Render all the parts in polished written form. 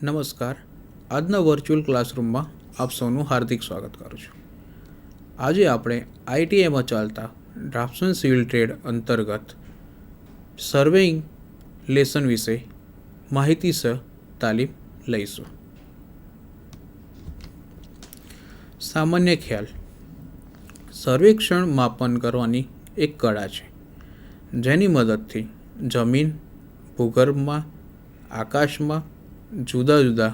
નમસ્કાર. આજના વર્ચ્યુઅલ ક્લાસરૂમમાં આપ સૌનું હાર્દિક સ્વાગત કરું છું. આજે આપણે આઈટીઆઈમાં ચાલતા ડ્રાફ્ટ્સમેન સિવિલ ટ્રેડ અંતર્ગત સર્વેઇંગ લેસન વિશે માહિતીસર તાલીમ લઈશું. સામાન્ય ખ્યાલ: સર્વેક્ષણ માપન કરવાની એક કળા છે, જેની મદદથી જમીન, ભૂગર્ભમાં, આકાશમાં જુદા જુદા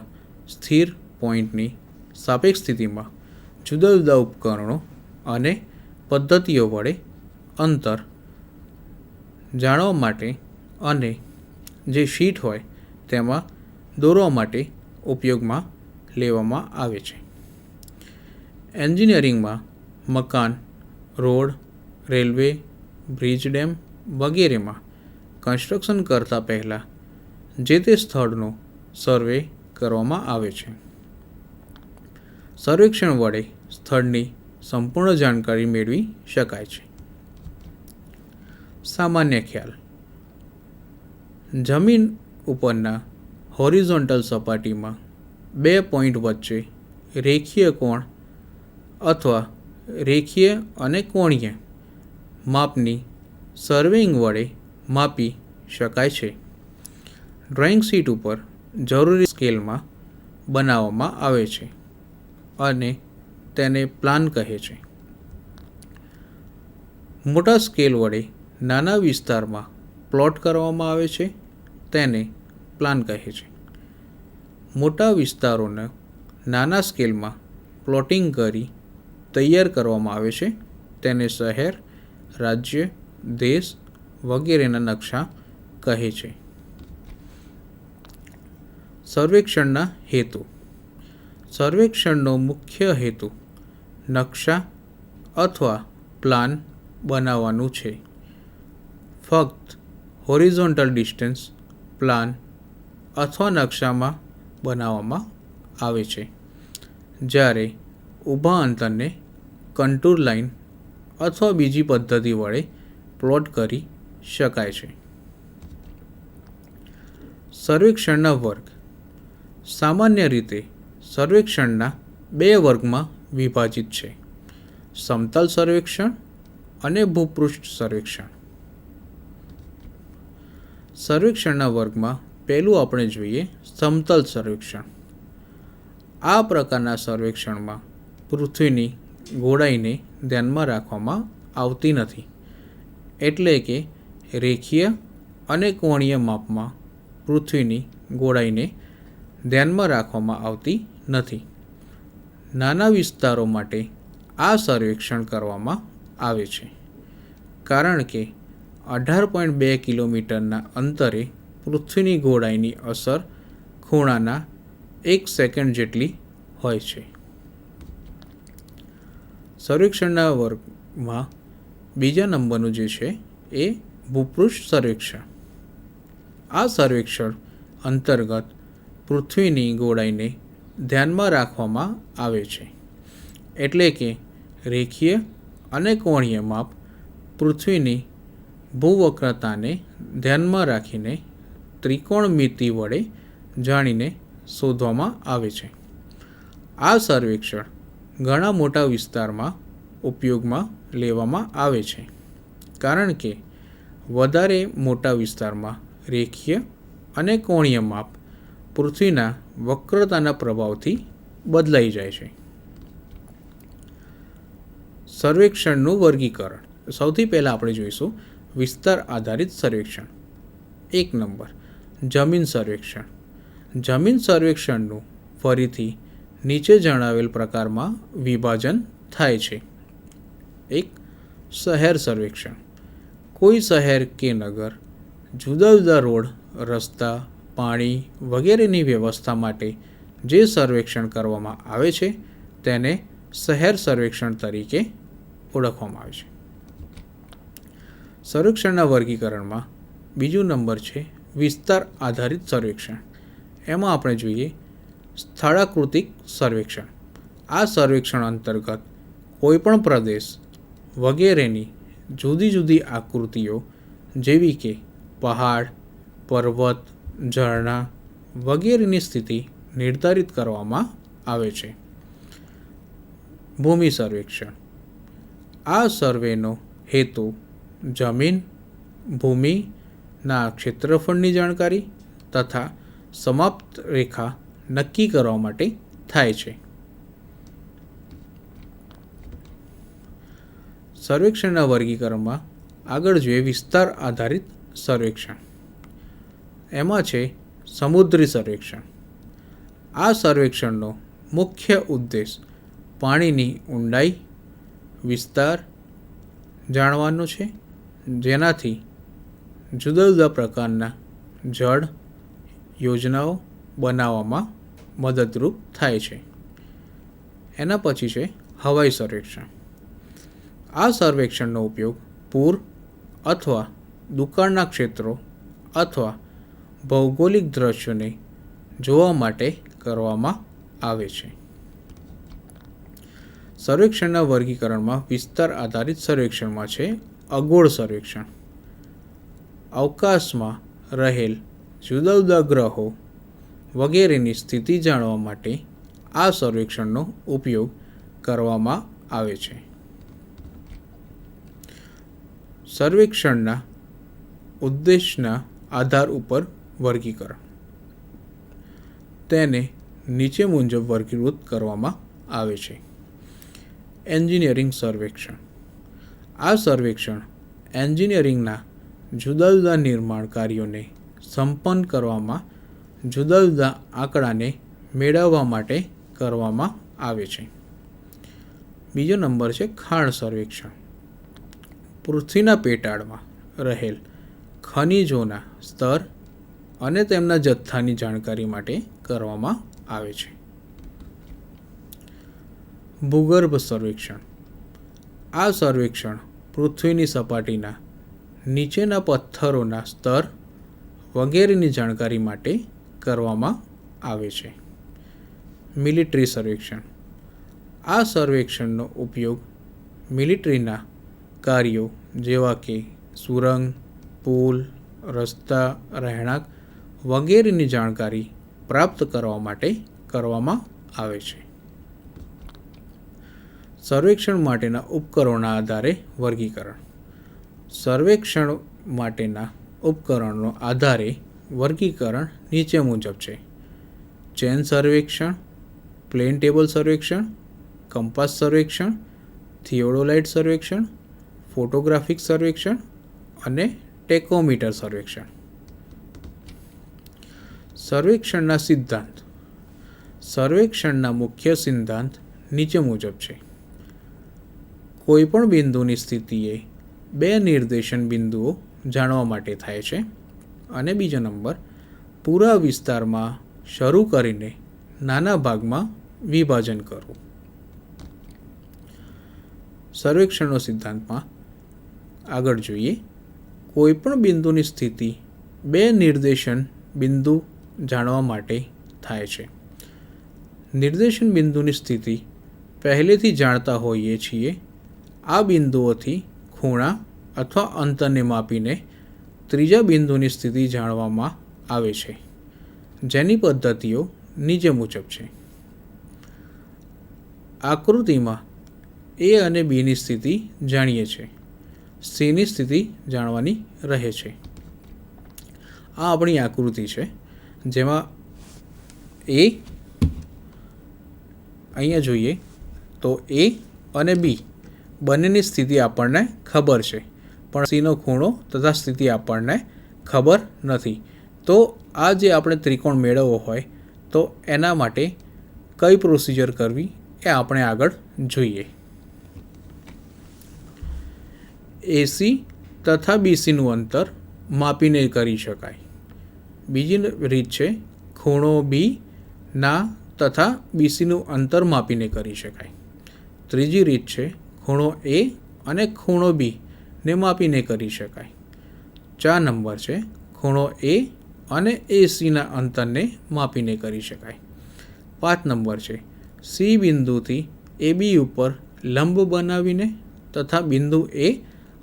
સ્થિર પોઈન્ટની સાપેક્ષ સ્થિતિમાં જુદા જુદા ઉપકરણો અને પદ્ધતિઓ વડે અંતર જાણવા માટે અને જે શીટ હોય તેમાં દોરવા માટે ઉપયોગમાં લેવામાં આવે છે. એન્જિનિયરિંગમાં મકાન, રોડ, રેલવે, બ્રિજ, ડેમ વગેરેમાં કન્સ્ટ્રક્શન કરતાં પહેલાં જે તે સ્થળનો સર્વે કરવામાં આવે છે. સર્વેક્ષણ વડે સ્થળની સંપૂર્ણ જાણકારી મેળવી શકાય છે. સામાન્ય ખ્યાલ: જમીન ઉપરના હોરિઝોન્ટલ સપાટીમાં બે પોઈન્ટ વચ્ચે રેખીય કોણ અથવા રેખીય અને કોણીય માપની સર્વેઇંગ વડે માપી શકાય છે. ડ્રોઈંગ શીટ ઉપર જરૂરી સ્કેલમાં બનાવવામાં આવે છે અને તેને પ્લાન કહે છે. મોટા સ્કેલ વડે નાના વિસ્તારમાં પ્લોટ કરવામાં આવે છે, તેને પ્લાન કહે છે. મોટા વિસ્તારોને નાના સ્કેલમાં પ્લોટિંગ કરી તૈયાર કરવામાં આવે છે, તેને શહેર, રાજ્ય, દેશ વગેરેના નકશા કહે છે. સર્વેક્ષણના હેતુ: સર્વેક્ષણનો મુખ્ય હેતુ નકશા અથવા પ્લાન બનાવવાનું છે. ફક્ત હોરિઝોન્ટલ ડિસ્ટન્સ પ્લાન અથવા નકશામાં બનાવવામાં આવે છે, જ્યારે ઊભા અંતરને કન્ટૂર લાઇન અથવા બીજી પદ્ધતિ વડે પ્લોટ કરી શકાય છે. સર્વેક્ષણના વર્ગ: સામાન્ય રીતે સર્વેક્ષણના બે વર્ગમાં વિભાજિત છે: સમતલ સર્વેક્ષણ અને ભૂપૃષ્ઠ સર્વેક્ષણ. સર્વેક્ષણના વર્ગમાં પહેલું આપણે જોઈએ સમતલ સર્વેક્ષણ. આ પ્રકારના સર્વેક્ષણમાં પૃથ્વીની ગોળાઈને ધ્યાનમાં રાખવામાં આવતી નથી, એટલે કે રેખીય અને કોણીય માપમાં પૃથ્વીની ગોળાઈને ધ્યાનમાં રાખવામાં આવતી નથી. નાના વિસ્તારો માટે આ સર્વેક્ષણ કરવામાં આવે છે, કારણ કે 18.2 કિલોમીટરના અંતરે પૃથ્વીની ગોળાઈની અસર ખૂણાના 1 સેકન્ડ જેટલી હોય છે. સર્વેક્ષણના વર્ગમાં બીજા નંબરનું જે છે એ ભૂપૃષ્ઠ સર્વેક્ષણ. આ સર્વેક્ષણ અંતર્ગત પૃથ્વીની ગોળાઈને ધ્યાનમાં રાખવામાં આવે છે, એટલે કે રેખીય અને કોણીય માપ પૃથ્વીની ભૂવક્રતાને ધ્યાનમાં રાખીને ત્રિકોણમિતિ વડે જાણીને શોધવામાં આવે છે. આ સર્વેક્ષણ ઘણા મોટા વિસ્તારમાં ઉપયોગમાં લેવામાં આવે છે, કારણ કે વધારે મોટા વિસ્તારમાં રેખીય અને કોણીય માપ પૃથ્વીના વક્રતાના પ્રભાવથી બદલાઈ જાય છે. સર્વેક્ષણનું વર્ગીકરણ: સૌથી પહેલાં આપણે જોઈશું વિસ્તાર આધારિત સર્વેક્ષણ. 1 નંબર, જમીન સર્વેક્ષણ. જમીન સર્વેક્ષણનું ફરીથી નીચે જણાવેલ પ્રકારમાં વિભાજન થાય છે. 1. શહેર સર્વેક્ષણ. કોઈ શહેર કે નગર જુદા જુદા રોડ, રસ્તા, પાણી વગેરેની વ્યવસ્થા માટે જે સર્વેક્ષણ કરવામાં આવે છે તેને શહેર સર્વેક્ષણ તરીકે ઓળખવામાં આવે છે. સર્વેક્ષણના વર્ગીકરણમાં બીજો નંબર છે વિસ્તાર આધારિત સર્વેક્ષણ. એમાં આપણે જોઈએ સ્થળાકૃતિક સર્વેક્ષણ. આ સર્વેક્ષણ અંતર્ગત કોઈપણ પ્રદેશ વગેરેની જુદી જુદી આકૃતિઓ જેવી કે પહાડ, પર્વત, ઝરણા વગેરેની સ્થિતિ નિર્ધારિત કરવામાં આવે છે. ભૂમિ સર્વેક્ષણ. આ સર્વેનો હેતુ જમીન, ભૂમિના ક્ષેત્રફળની જાણકારી તથા સમાપ્ત રેખા નક્કી કરવા માટે થાય છે. સર્વેક્ષણના વર્ગીકરણમાં આગળ જોઈએ વિસ્તાર આધારિત સર્વેક્ષણ. એમાં છે સમુદ્રી સર્વેક્ષણ. આ સર્વેક્ષણનો મુખ્ય ઉદ્દેશ પાણીની ઊંડાઈ, વિસ્તાર જાણવાનો છે, જેનાથી જુદા જુદા પ્રકારના જળ યોજનાઓ બનાવવામાં મદદરૂપ થાય છે. એના પછી છે હવાઈ સર્વેક્ષણ. આ સર્વેક્ષણનો ઉપયોગ પૂર અથવા દુકાળના ક્ષેત્રો અથવા ભૌગોલિક દ્રશ્યોને જોવા માટે કરવામાં આવે છે. સર્વેક્ષણના વર્ગીકરણમાં વિસ્તાર આધારિત સર્વેક્ષણમાં છે અગોળ સર્વેક્ષણ. અવકાશમાં રહેલ જુદા જુદા ગ્રહો વગેરેની સ્થિતિ જાણવા માટે આ સર્વેક્ષણનો ઉપયોગ કરવામાં આવે છે. સર્વેક્ષણના ઉદ્દેશના આધાર ઉપર વર્ગીકરણ. તેને નીચે મુજબ વર્ગીકૃત કરવામાં આવે છે. એન્જિનિયરિંગ સર્વેક્ષણ. આ સર્વેક્ષણ એન્જિનિયરિંગના જુદા જુદા નિર્માણ કાર્યોને સંપન્ન કરવામાં જુદા જુદા આંકડાને મેળવવા માટે કરવામાં આવે છે. બીજો નંબર છે ખાણ સર્વેક્ષણ. પૃથ્વીના પેટાળમાં રહેલ ખનિજોના સ્તર અને તેમના જથ્થાની જાણકારી માટે કરવામાં આવે છે. ભૂગર્ભ સર્વેક્ષણ. આ સર્વેક્ષણ પૃથ્વીની સપાટીના નીચેના પથ્થરોના સ્તર વગેરેની જાણકારી માટે કરવામાં આવે છે. મિલિટરી સર્વેક્ષણ. આ સર્વેક્ષણનો ઉપયોગ મિલિટરીના કાર્યો જેવા કે સુરંગ, પુલ, રસ્તા, રહેણાંક વગેરેની જાણકારી પ્રાપ્ત કરવા માટે કરવામાં આવે છે. સર્વેક્ષણ માટેના ઉપકરણોના આધારે વર્ગીકરણ. સર્વેક્ષણ માટેના ઉપકરણનો આધારે વર્ગીકરણ નીચે મુજબ છે. ચેન સર્વેક્ષણ, પ્લેન ટેબલ સર્વેક્ષણ, કંપાસ સર્વેક્ષણ, થિયોડોલાઇટ સર્વેક્ષણ, ફોટોગ્રાફિક સર્વેક્ષણ અને ટેકોમીટર સર્વેક્ષણ. સર્વેક્ષણના સિદ્ધાંત. સર્વેક્ષણના મુખ્ય સિદ્ધાંત નીચે મુજબ છે. કોઈપણ બિંદુની સ્થિતિએ બે નિર્દેશન બિંદુઓ જાણવા માટે થાય છે. અને બીજો નંબર પૂરા વિસ્તારમાં શરૂ કરીને નાના ભાગમાં વિભાજન કરવું. સર્વેક્ષણનો સિદ્ધાંતમાં આગળ જોઈએ. કોઈપણ બિંદુની સ્થિતિ બે નિર્દેશન બિંદુ જાણવા માટે થાય છે. નિર્દેશન બિંદુની સ્થિતિ પહેલેથી જાણતા હોઈએ છીએ. આ બિંદુઓથી ખૂણા અથવા અંતરને માપીને ત્રીજા બિંદુની સ્થિતિ જાણવામાં આવે છે, જેની પદ્ધતિઓ નીચે મુજબ છે. આકૃતિમાં એ અને બીની સ્થિતિ જાણીએ છીએ. સીની સ્થિતિ જાણવાની રહે છે. આ આપણી આકૃતિ છે, જેમાં એ અહીંયા જોઈએ તો એ અને બી બંનેની સ્થિતિ આપણને ખબર છે, પણ સીનો ખૂણો તથા સ્થિતિ આપણને ખબર નથી. તો આ જે આપણે ત્રિકોણ મેળવવો હોય તો એના માટે કઈ પ્રોસિજર કરવી એ આપણે આગળ જોઈએ. એસી તથા બીસીનું અંતર માપીને કરી શકાય. બીજી રીત છે ખૂણો બી ના તથા બીસીનું અંતર માપીને કરી શકાય. ત્રીજી રીત છે ખૂણો એ અને ખૂણો બી ને માપીને કરી શકાય. 4 નંબર છે ખૂણો એ અને એસીના અંતરને માપીને કરી શકાય. 5 નંબર છે સી બિંદુથી એ બી ઉપર લંબ બનાવીને તથા બિંદુ એ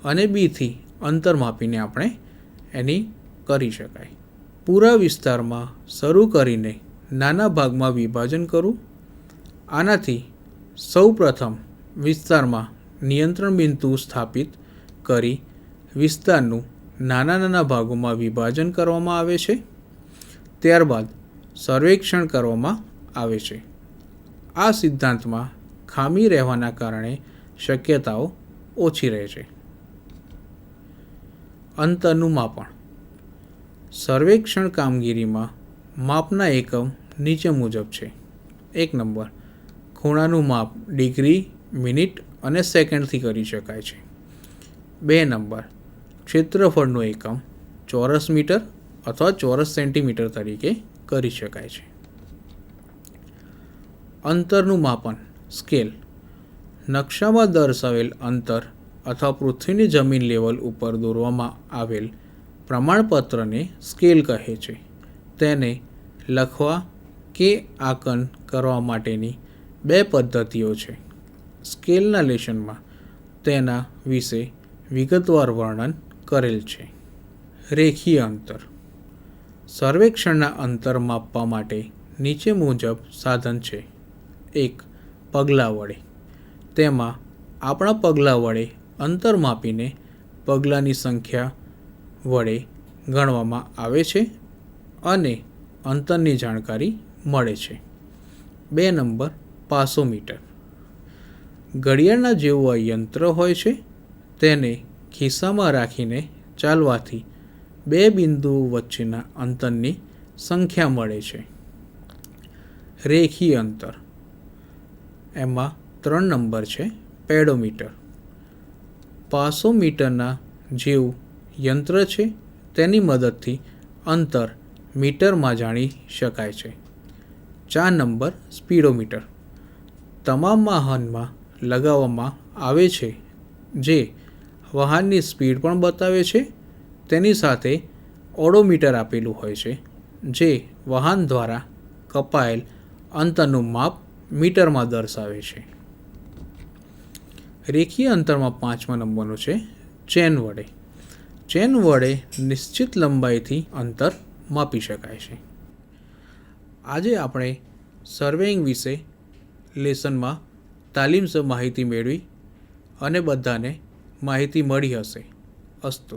અને બીથી અંતર માપીને આપણે એની કરી શકાય. પૂરા વિસ્તારમાં શરૂ કરીને નાના ભાગમાં વિભાજન કરવું. આનાથી સૌ પ્રથમ વિસ્તારમાં નિયંત્રણ બિંદુ સ્થાપિત કરી વિસ્તારનું નાના નાના ભાગોમાં વિભાજન કરવામાં આવે છે. ત્યારબાદ સર્વેક્ષણ કરવામાં આવે છે. આ સિદ્ધાંતમાં ખામી રહેવાના કારણે શક્યતાઓ ઓછી રહે છે. અંતરનું માપન. સર્વેક્ષણ કામગીરીમાં માપના એકમ નીચે મુજબ છે. 1 નંબર, ખૂણાનું માપ ડિગ્રી, મિનિટ અને સેકન્ડથી કરી શકાય છે. 2 નંબર, ક્ષેત્રફળનું એકમ ચોરસ મીટર અથવા ચોરસ સેન્ટીમીટર તરીકે કરી શકાય છે. અંતરનું માપન સ્કેલ. નકશામાં દર્શાવેલ અંતર અથવા પૃથ્વીની જમીન લેવલ ઉપર દોરવામાં આવેલ પ્રમાણપત્રને સ્કેલ કહે છે. તેને લખવા કે આંકન કરવા માટેની 2 પદ્ધતિઓ છે. સ્કેલના લેશનમાં તેના વિશે વિગતવાર વર્ણન કરેલ છે. રેખીય અંતર. સર્વેક્ષણના અંતર માપવા માટે નીચે મુજબ સાધન છે. 1. પગલાં વડે. તેમાં આપણા પગલાં વડે અંતર માપીને પગલાંની સંખ્યા વડે ગણવામાં આવે છે અને અંતરની જાણકારી મળે છે. 2 નંબર, પાસોમીટર. ઘડિયાળના જેવું આ યંત્ર હોય છે. તેને ખિસ્સામાં રાખીને ચાલવાથી 2 બિંદુઓ વચ્ચેના અંતરની સંખ્યા મળે છે. રેખીય અંતર. એમાં 3 નંબર છે, પેડોમીટર. પાસોમીટરના જેવું યંત્ર છે. તેની મદદથી અંતર મીટરમાં જાણી શકાય છે. 4 નંબર, સ્પીડોમીટર. તમામ વાહનમાં લગાવવામાં આવે છે, જે વાહનની સ્પીડ પણ બતાવે છે. તેની સાથે ઓડોમીટર આપેલું હોય છે, જે વાહન દ્વારા કપાયેલ અંતરનું માપ મીટરમાં દર્શાવે છે. રેખીય અંતરમાં 5મા નંબરનું છે, ચેન વડે. ચેન વડે નિશ્ચિત લંબાઈથી અંતર માપી શકાય છે. આજે આપણે સર્વેઇંગ વિશે લેસનમાં તાલીમસર માહિતી મેળવી અને બધાને માહિતી મળી હશે. અસ્તુ.